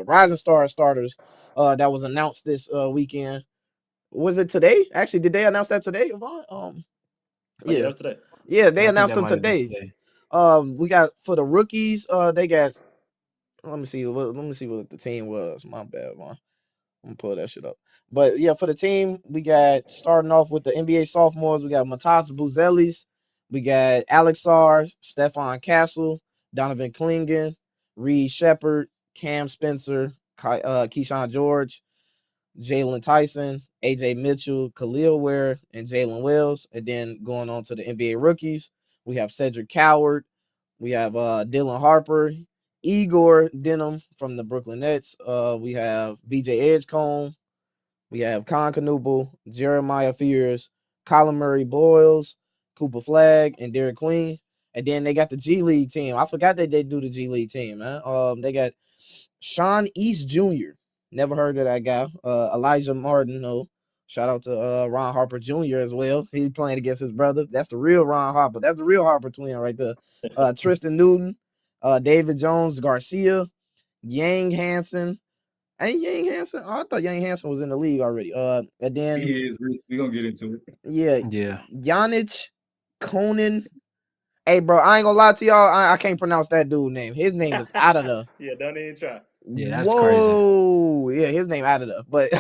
Rising Star starters that was announced this weekend. Was it today? Actually, did they announce that today, Yvonne? Oh yeah, that Yeah. was today. Yeah, they Yeah, I think announced that them might have been today. today. We got for the rookies, they got let me see what the team was. My bad, man. I'm gonna pull that shit up. But yeah, for the team, we got starting off with the NBA sophomores. We got Matas Buzelis, we got Alex Sar, Stefan Castle, Donovan Klingen, Reed Shepard, Cam Spencer, Keyshawn George, Jalen Tyson, AJ Mitchell, Khalil Ware, and Jalen Wells. And then going on to the NBA rookies, we have Cedric Coward, we have Dylan Harper, Igor Denham from the Brooklyn Nets. We have VJ Edgecombe, we have Con Canuble, Jeremiah Fears, Colin Murray Boyles, Cooper Flag, and Derek Queen. And then they got the G League team. I forgot that they do the G League team, man. They got Sean East Jr. Never heard of that guy. Elijah Martin. No. Shout out to Ron Harper Jr. as well. He's playing against his brother. That's the real Ron Harper. That's the real Harper twin right there. Tristan Newton, David Jones Garcia, Yang Hansen. Ain't Yang Hansen? Oh, I thought Yang Hansen was in the league already. And then He is. We're gonna get into it. yeah, Yeah. Yanich Conan. Hey, bro, I ain't gonna lie to y'all. I can't pronounce that dude's name. His name is out of the. Yeah, don't even try. Yeah, that's crazy. Whoa, yeah, his name out of there. But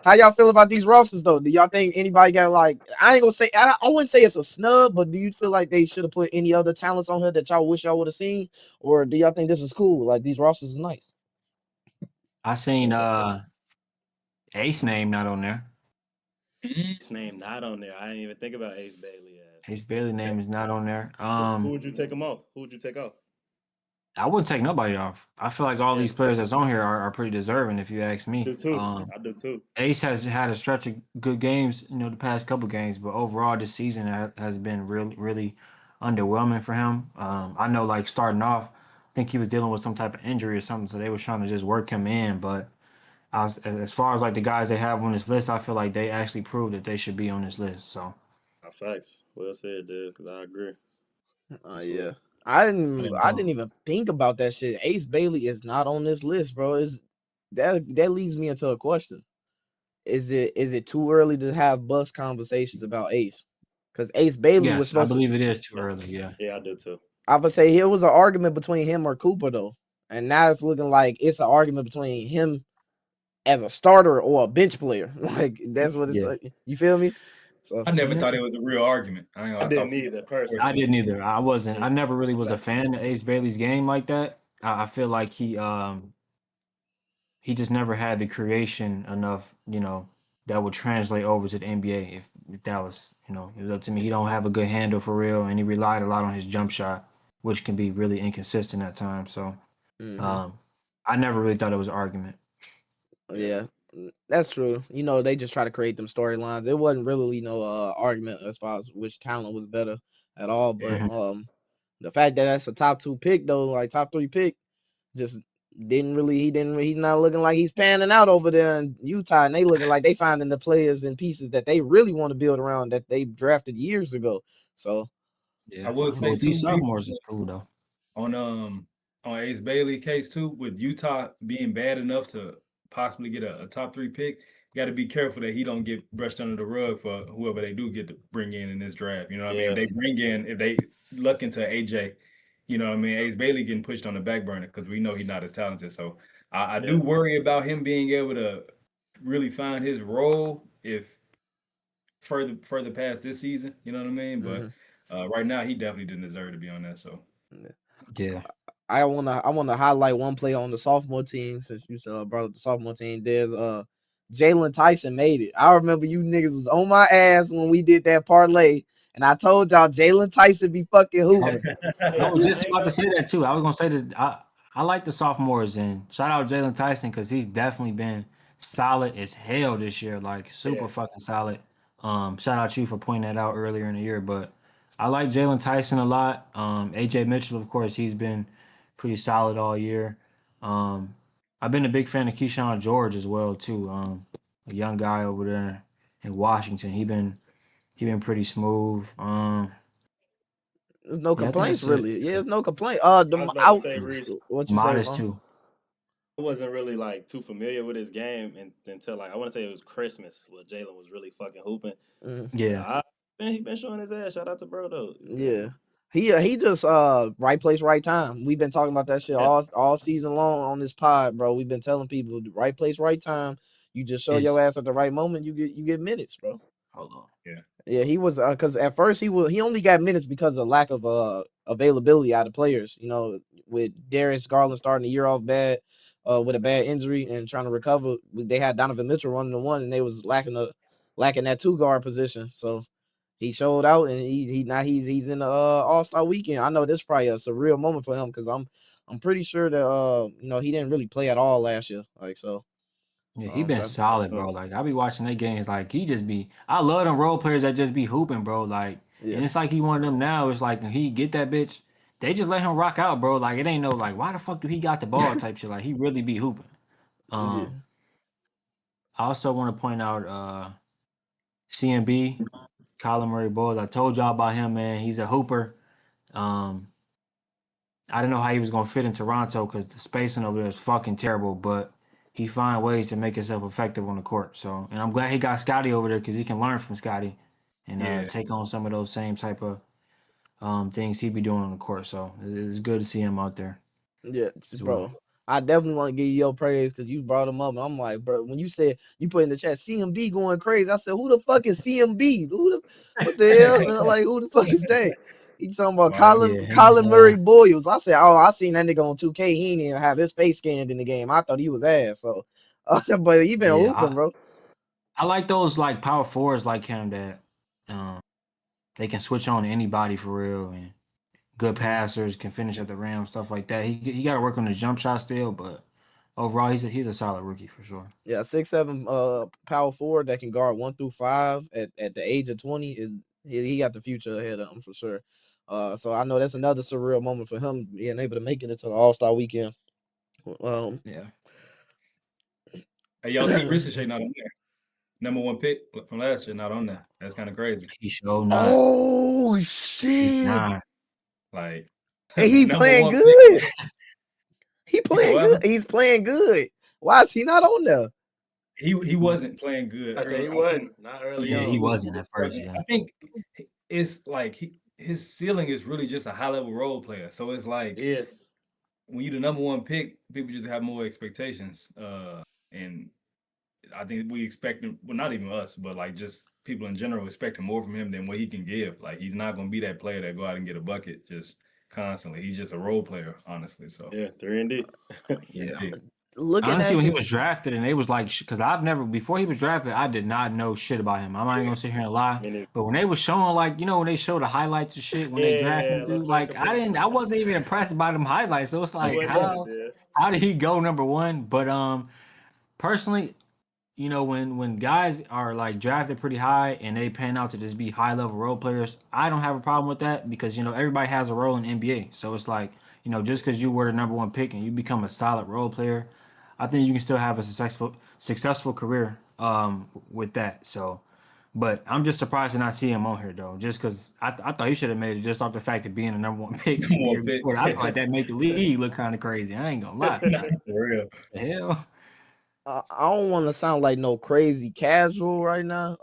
how y'all feel about these rosters though? Do y'all think anybody got like? I ain't gonna say. I wouldn't say it's a snub, but do you feel like they should have put any other talents on here that y'all wish y'all would have seen, or do y'all think this is cool? Like these rosters is nice. I seen Ace name not on there. His name not on there. I didn't even think about Ace Bailey. Ace Bailey name is not on there. Who would you take him off? Who would you take off? I wouldn't take nobody off. I feel like all Yeah. these players that's on here are pretty deserving, if you ask me. I do too. I do too. Ace has had a stretch of good games, the past couple games, but overall this season has been really, really underwhelming for him. I know, like starting off, I think he was dealing with some type of injury or something, so they were trying to just work him in. But as far as like the guys they have on this list, I feel like they actually proved that they should be on this list. So Facts. Well said, dude. Because I agree. Yeah. I didn't even think about that shit. Ace Bailey is not on this list, bro. Is that leads me into a question. Is it too early to have bus conversations about Ace? Because Ace Bailey was yes, I supposed believe it is too early. Yeah. Yeah, I do too. I would say it was an argument between him or Cooper though. And now it's looking like it's an argument between him as a starter or a bench player. Like that's what it's like. You feel me? So I never thought it was a real argument. I didn't either, personally. I didn't either. I wasn't. I never really was a fan of Ace Bailey's game like that. I feel like he just never had the creation enough, that would translate over to the NBA. If that was, it was up to me. He don't have a good handle for real, and he relied a lot on his jump shot, which can be really inconsistent at times. So, I never really thought it was an argument. Yeah, that's true. They just try to create them storylines. It wasn't really no argument as far as which talent was better at all. But the fact that that's a top 2 pick though, like top 3 pick, just he's not looking like he's panning out over there in Utah, and they looking like they finding the players and pieces that they really want to build around that they drafted years ago. So yeah, I will say these sophomores is cool though. On Ace Bailey case too, with Utah being bad enough to possibly get a top 3 pick, you got to be careful that he don't get brushed under the rug for whoever they do get to bring in this draft. You know what I mean? If they look into AJ, Ace Bailey getting pushed on the back burner because we know he's not as talented. So I do worry about him being able to really find his role if further past this season. You know what I mean? But right now, he definitely didn't deserve to be on that. So yeah. I wanna highlight one player on the sophomore team since you brought up the sophomore team. There's Jalen Tyson made it. I remember you niggas was on my ass when we did that parlay, and I told y'all Jalen Tyson be fucking hooping. I was just about to say that too. I was gonna say this. I like the sophomores, and shout out Jalen Tyson because he's definitely been solid as hell this year, like super fucking solid. Shout out you for pointing that out earlier in the year, but I like Jalen Tyson a lot. AJ Mitchell, of course, he's been pretty solid all year. I've been a big fan of Keyshawn George as well too. A young guy over there in Washington. He been pretty smooth. There's no complaints really. Yeah, there's no complaint. I was about to say, Reese, what you Modest say, too. wasn't really like too familiar with his game until like I want to say it was Christmas where Jalen was really fucking hooping. Mhm. Yeah. He been showing his ass. Shout out to bro though. Yeah. He just right place, right time. We've been talking about that shit Yeah. all season long on this pod, bro. We've been telling people right place, right time. You just show your ass at the right moment, you get minutes, bro. Hold on. Yeah, he was because at first he only got minutes because of lack of availability out of players. You know, with Darius Garland starting the year off bad, with a bad injury and trying to recover. They had Donovan Mitchell running the one, and they was lacking that 2 guard position. So he showed out, and he's in the All-Star weekend. I know this is probably a surreal moment for him because I'm pretty sure that he didn't really play at all last year. Like so. Yeah, he been So solid, bro. Like I be watching their games, like he just be. I love them role players that just be hooping, bro. Like, yeah, and it's like he one of them now. It's like when he get that bitch, they just let him rock out, bro. Like it ain't no like why the fuck do he got the ball type shit. Like he really be hooping. yeah. I also want to point out CMB, Colin Murray Bowles. I told y'all about him, man. He's a hooper. I didn't know how he was gonna fit in Toronto because the spacing over there is fucking terrible, but he find ways to make himself effective on the court. So, and I'm glad he got Scotty over there because he can learn from Scotty and take on some of those same type of things he be doing on the court. So it's good to see him out there. Yeah, as bro. well. I definitely want to give you your praise because you brought him up. And I'm like, bro, when you said you put in the chat CMB going crazy, I said, who the fuck is CMB? What the hell? Like, who the fuck is that? He talking about Colin Murray Boyles. I said, oh, I seen that nigga on 2K. He didn't even have his face scanned in the game. I thought he was ass. So, but he been hooping, bro. I like those like power forwards like him that they can switch on to anybody for real and good passers, can finish at the rim, stuff like that. He got to work on his jump shot still, but overall he's a solid rookie for sure. Yeah, 6'7" power forward that can guard 1 through 5 at the age of 20 is he got the future ahead of him for sure. So I know that's another surreal moment for him being able to make it into the All-Star weekend. Yeah. Hey, y'all see Ricochet not on there? Number 1 pick from last year, not on there. That's kind of crazy. He showed not. Oh shit! Like, and he playing good. He playing good. He's playing good. Why is he not on there? He wasn't playing good. I said he wasn't. Not early on. Yeah, he wasn't at first. Yeah. I think it's like his ceiling is really just a high level role player. So it's like when you're the number 1 pick, people just have more expectations. And I think we expect him, well, not even us, but like just people in general expecting more from him than what he can give. Like he's not going to be that player that go out and get a bucket just constantly. He's just a role player, honestly. So yeah, 3-and-D. Yeah. Honestly, when he was drafted, and they was like, because before he was drafted, I did not know shit about him. I'm not even gonna sit here and lie. But when they was showing, like, when they show the highlights and shit, when they drafted him, dude, like, I wasn't even impressed by them highlights. So it's like, how did he go number 1? But personally, when guys are like drafted pretty high and they pan out to just be high level role players, I don't have a problem with that because everybody has a role in the NBA. So it's like, just because you were the number 1 pick and you become a solid role player, I think you can still have a successful career with that. So, but I'm just surprised to not see him on here though, just because I thought he should have made it just off the fact of being the number 1 pick. I feel like that made the league look kind of crazy. I ain't gonna lie. For real. The hell. I don't want to sound like no crazy casual right now.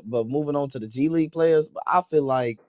But moving on to the G League players, but I feel like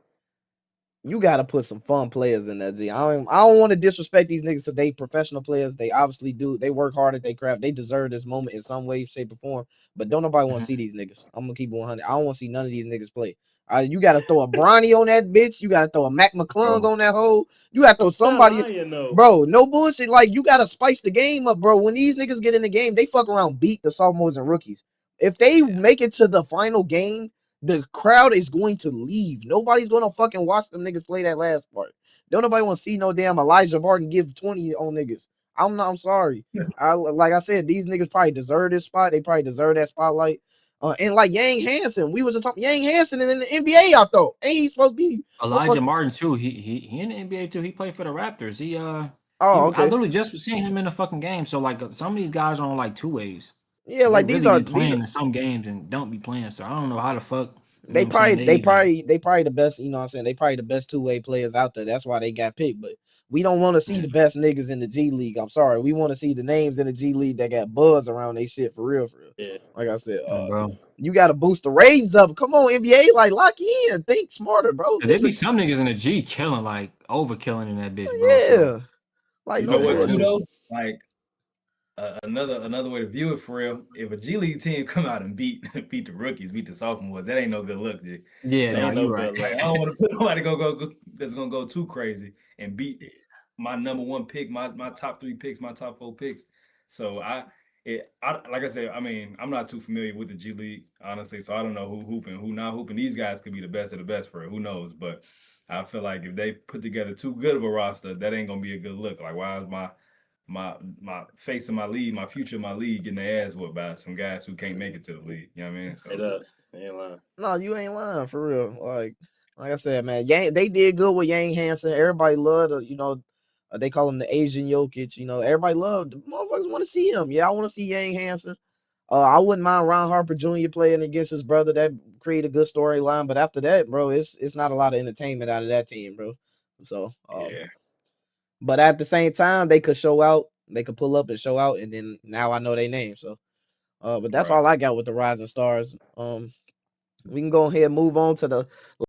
you got to put some fun players in that G. I don't want to disrespect these niggas because they professional players. They obviously do. They work hard at their craft. They deserve this moment in some way, shape, or form. But don't nobody want to see these niggas. I'm gonna keep 100. I don't want to see none of these niggas play. You got to throw a Bronny on that bitch. You got to throw a Mac McClung on that hole. You got to throw somebody. Bro, no bullshit. Like, you got to spice the game up, bro. When these niggas get in the game, they fuck around, beat the sophomores and rookies. If they make it to the final game, the crowd is going to leave. Nobody's going to fucking watch them niggas play that last part. Don't nobody want to see no damn Elijah Barton give 20 on niggas. I'm sorry. Like I said, these niggas probably deserve this spot. They probably deserve that spotlight. And like Yang Hansen, we was talking Yang Hansen in the NBA, I thought. Ain't he supposed to be Elijah Martin too? He in the NBA too. He played for the Raptors. Okay. I literally just was seeing him in the fucking game. So like some of these guys are on like 2 ways. Yeah, like they these really are be playing in some games and don't be playing. So I don't know how the fuck You They know what I'm saying? probably the best, you know what I'm saying? They probably the best two-way players out there. That's why they got picked. But we don't want to see the best niggas in the G League. I'm sorry. We want to see the names in the G League that got buzz around they shit for real, for real. Yeah. Like I said, bro. you gotta boost the ratings up. Come on, NBA, like lock in. Think smarter, bro. There be some niggas in the G killing, like overkilling in that bitch, bro. Yeah. So, Like You no know what, too, bullshit. though? Like another way to view it for real. If a G League team come out and beat the rookies, beat the sophomores, that ain't no good look, G. yeah, Ain't no, no you good right. look. Like, I don't want to put nobody go that's gonna go too crazy and beat my number one pick, my top 3 picks, my top 4 picks. So I like I said, I mean, I'm not too familiar with the G League, honestly, so I don't know who hooping, who not hooping. These guys could be the best of the best for it. Who knows? But I feel like if they put together too good of a roster, that ain't gonna be a good look. Like, why is my face of my league, my future of my league getting their ass whooped by some guys who can't make it to the league? You know what I mean? It So up. Ain't lying. No, you ain't lying for real. Like I said, man, Yang, they did good with Yang Hansen. Everybody loved, you know, they call him the Asian Jokic. You know, everybody loved. Motherfuckers want to see him. Yeah, I want to see Yang Hansen. I wouldn't mind Ron Harper Jr. playing against his brother. That create a good storyline. But after that, bro, it's not a lot of entertainment out of that team, bro. So yeah. But at the same time, they could show out. They could pull up and show out, and then now I know their name. So, but that's Right. all I got with the Rising Stars. We can go ahead and move on to the